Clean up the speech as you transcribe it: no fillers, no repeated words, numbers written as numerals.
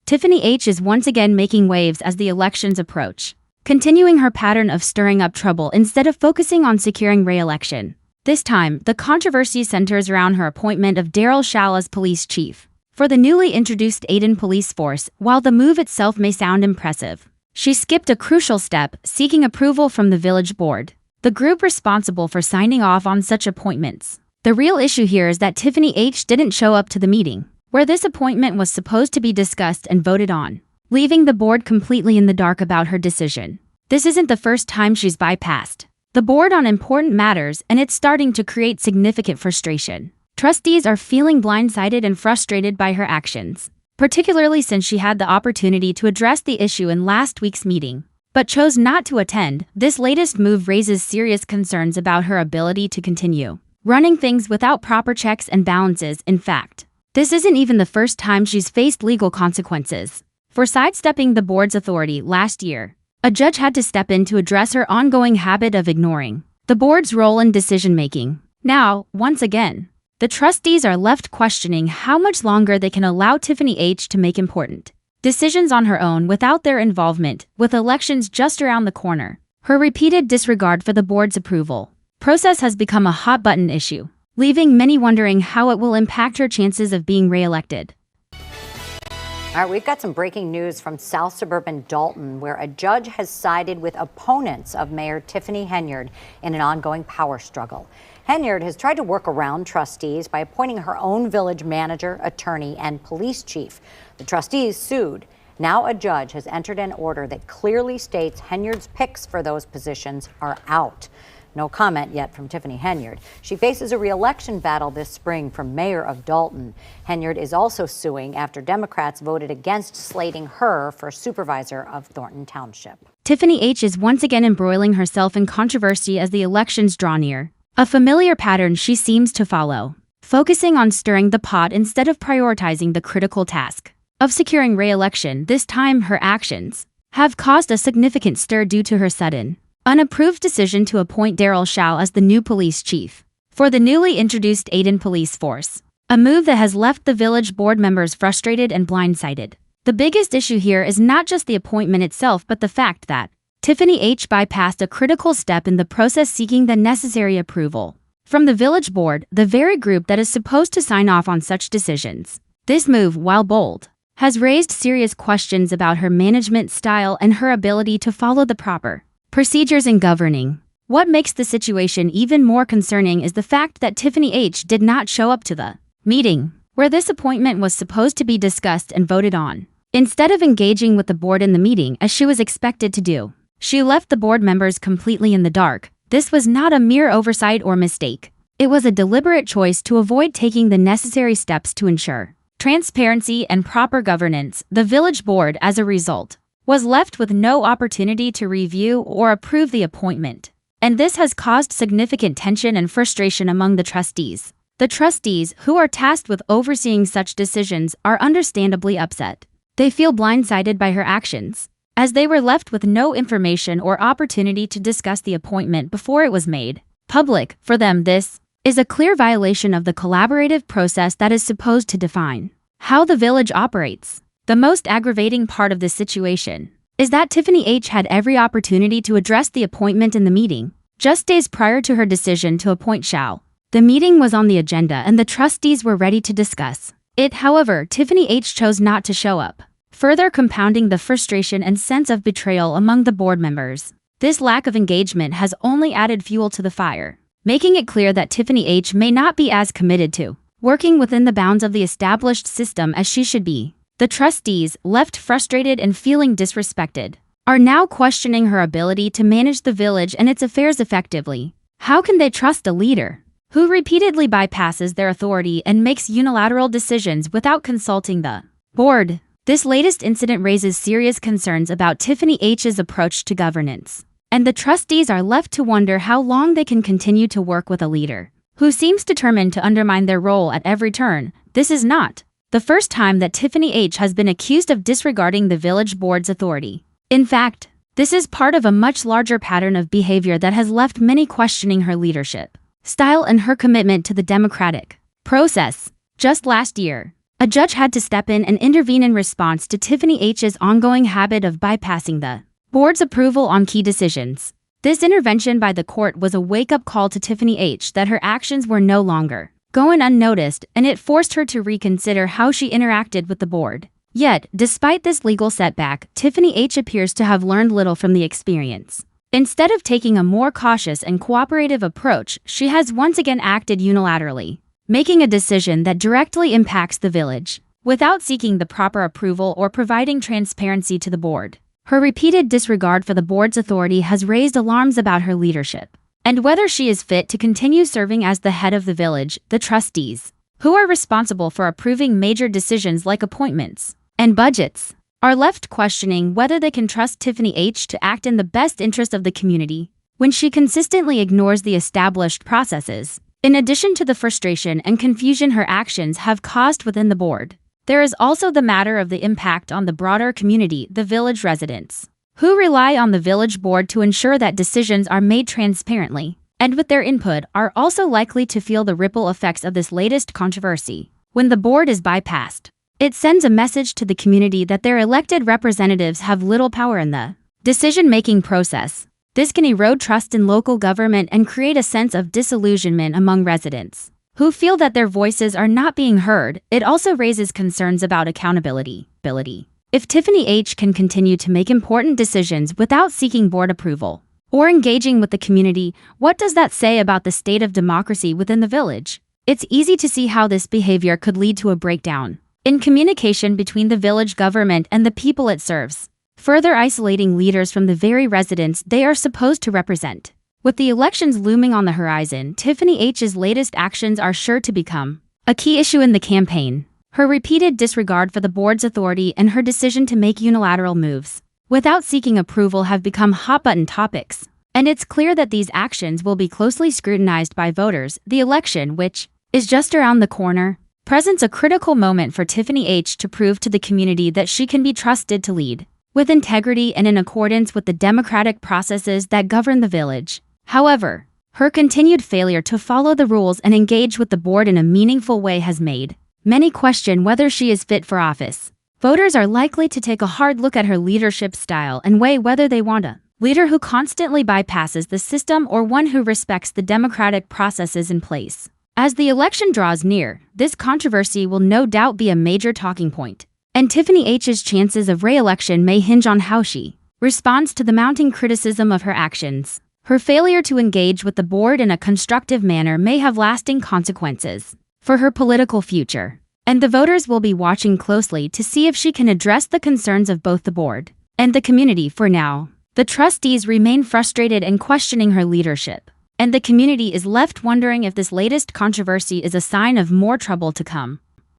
Tiffany H is once again making waves as the elections approach, continuing her pattern of stirring up trouble instead of focusing on securing re-election. This time, the controversy centers around her appointment of Daryl Shall as police chief for the newly introduced Ayden police force. While the move itself may sound impressive, she skipped a crucial step, seeking approval from the village board, the group responsible for signing off on such appointments. The real issue here is that Tiffany H didn't show up to the meeting where this appointment was supposed to be discussed and voted on, leaving the board completely in the dark about her decision. This isn't the first time she's bypassed the board on important matters, and it's starting to create significant frustration. Trustees are feeling blindsided and frustrated by her actions, particularly since she had the opportunity to address the issue in last week's meeting, but chose not to attend. This latest move raises serious concerns about her ability to continue running things without proper checks and balances. In fact, this isn't even the first time she's faced legal consequences for sidestepping the board's authority. Last year, a judge had to step in to address her ongoing habit of ignoring the board's role in decision-making. Now, once again, the trustees are left questioning how much longer they can allow Tiffany H to make important decisions on her own without their involvement. With elections just around the corner, her repeated disregard for the board's approval process has become a hot-button issue, leaving many wondering how it will impact her chances of being re-elected. All right, we've got some breaking news from South Suburban Dalton, where a judge has sided with opponents of Mayor Tiffany Henyard in an ongoing power struggle. Henyard has tried to work around trustees by appointing her own village manager, attorney, and police chief. The trustees sued. Now a judge has entered an order that clearly states Henyard's picks for those positions are out. No comment yet from Tiffany Henyard. She faces a re-election battle this spring from mayor of Dalton. Henyard is also suing after Democrats voted against slating her for supervisor of Thornton Township. Tiffany H is once again embroiling herself in controversy as the elections draw near, a familiar pattern she seems to follow, focusing on stirring the pot instead of prioritizing the critical task of securing re-election. This time, her actions have caused a significant stir due to her sudden, unapproved decision to appoint Daryl Shall as the new police chief for the newly introduced Ayden police force, a move that has left the village board members frustrated and blindsided. The biggest issue here is not just the appointment itself, but the fact that Tiffany H bypassed a critical step in the process, seeking the necessary approval from the village board, the very group that is supposed to sign off on such decisions. This move, while bold, has raised serious questions about her management style and her ability to follow the proper procedures in governing. What makes the situation even more concerning is the fact that Tiffany H did not show up to the meeting where this appointment was supposed to be discussed and voted on. Instead of engaging with the board in the meeting as she was expected to do, she left the board members completely in the dark. This was not a mere oversight or mistake. It was a deliberate choice to avoid taking the necessary steps to ensure transparency and proper governance. The village board, as a result, was left with no opportunity to review or approve the appointment, and this has caused significant tension and frustration among the trustees. The trustees, who are tasked with overseeing such decisions, are understandably upset. They feel blindsided by her actions, as they were left with no information or opportunity to discuss the appointment before it was made public. For them, this is a clear violation of the collaborative process that is supposed to define how the village operates. The most aggravating part of this situation is that Tiffany H had every opportunity to address the appointment in the meeting, just days prior to her decision to appoint Shall. The meeting was on the agenda and the trustees were ready to discuss it. However, Tiffany H chose not to show up, further compounding the frustration and sense of betrayal among the board members. This lack of engagement has only added fuel to the fire, making it clear that Tiffany H may not be as committed to working within the bounds of the established system as she should be. The trustees, left frustrated and feeling disrespected, are now questioning her ability to manage the village and its affairs effectively. How can they trust a leader who repeatedly bypasses their authority and makes unilateral decisions without consulting the board? This latest incident raises serious concerns about Tiffany H's approach to governance, and the trustees are left to wonder how long they can continue to work with a leader who seems determined to undermine their role at every turn. This is not the first time that Tiffany H has been accused of disregarding the village board's authority. In fact, this is part of a much larger pattern of behavior that has left many questioning her leadership style and her commitment to the democratic process. Just last year, A judge had to step in and intervene in response to Tiffany H's ongoing habit of bypassing the board's approval on key decisions. This intervention by the court was a wake-up call to Tiffany H that her actions were no longer going unnoticed, and it forced her to reconsider how she interacted with the board. Yet, despite this legal setback, Tiffany H appears to have learned little from the experience. Instead of taking a more cautious and cooperative approach, she has once again acted unilaterally, making a decision that directly impacts the village, without seeking the proper approval or providing transparency to the board. Her repeated disregard for the board's authority has raised alarms about her leadership, and whether she is fit to continue serving as the head of the village. The trustees, who are responsible for approving major decisions like appointments and budgets, are left questioning whether they can trust Tiffany H to act in the best interest of the community when she consistently ignores the established processes. In addition to the frustration and confusion her actions have caused within the board, there is also the matter of the impact on the broader community. The village residents, who rely on the village board to ensure that decisions are made transparently and with their input, are also likely to feel the ripple effects of this latest controversy. When the board is bypassed, it sends a message to the community that their elected representatives have little power in the decision-making process. This can erode trust in local government and create a sense of disillusionment among residents, who feel that their voices are not being heard. It also raises concerns about accountability. If Tiffany H can continue to make important decisions without seeking board approval or engaging with the community, what does that say about the state of democracy within the village? It's easy to see how this behavior could lead to a breakdown in communication between the village government and the people it serves, further isolating leaders from the very residents they are supposed to represent. With the elections looming on the horizon, Tiffany H's latest actions are sure to become a key issue in the campaign. Her repeated disregard for the board's authority and her decision to make unilateral moves without seeking approval have become hot-button topics, and it's clear that these actions will be closely scrutinized by voters. The election, which is just around the corner, presents a critical moment for Tiffany H to prove to the community that she can be trusted to lead with integrity and in accordance with the democratic processes that govern the village. However, her continued failure to follow the rules and engage with the board in a meaningful way has made many question whether she is fit for office. Voters are likely to take a hard look at her leadership style and weigh whether they want a leader who constantly bypasses the system or one who respects the democratic processes in place. As the election draws near, this controversy will no doubt be a major talking point, and Tiffany H's chances of re-election may hinge on how she responds to the mounting criticism of her actions. Her failure to engage with the board in a constructive manner may have lasting consequences for her political future, and the voters will be watching closely to see if she can address the concerns of both the board and the community. For now, the trustees remain frustrated and questioning her leadership, and the community is left wondering if this latest controversy is a sign of more trouble to come.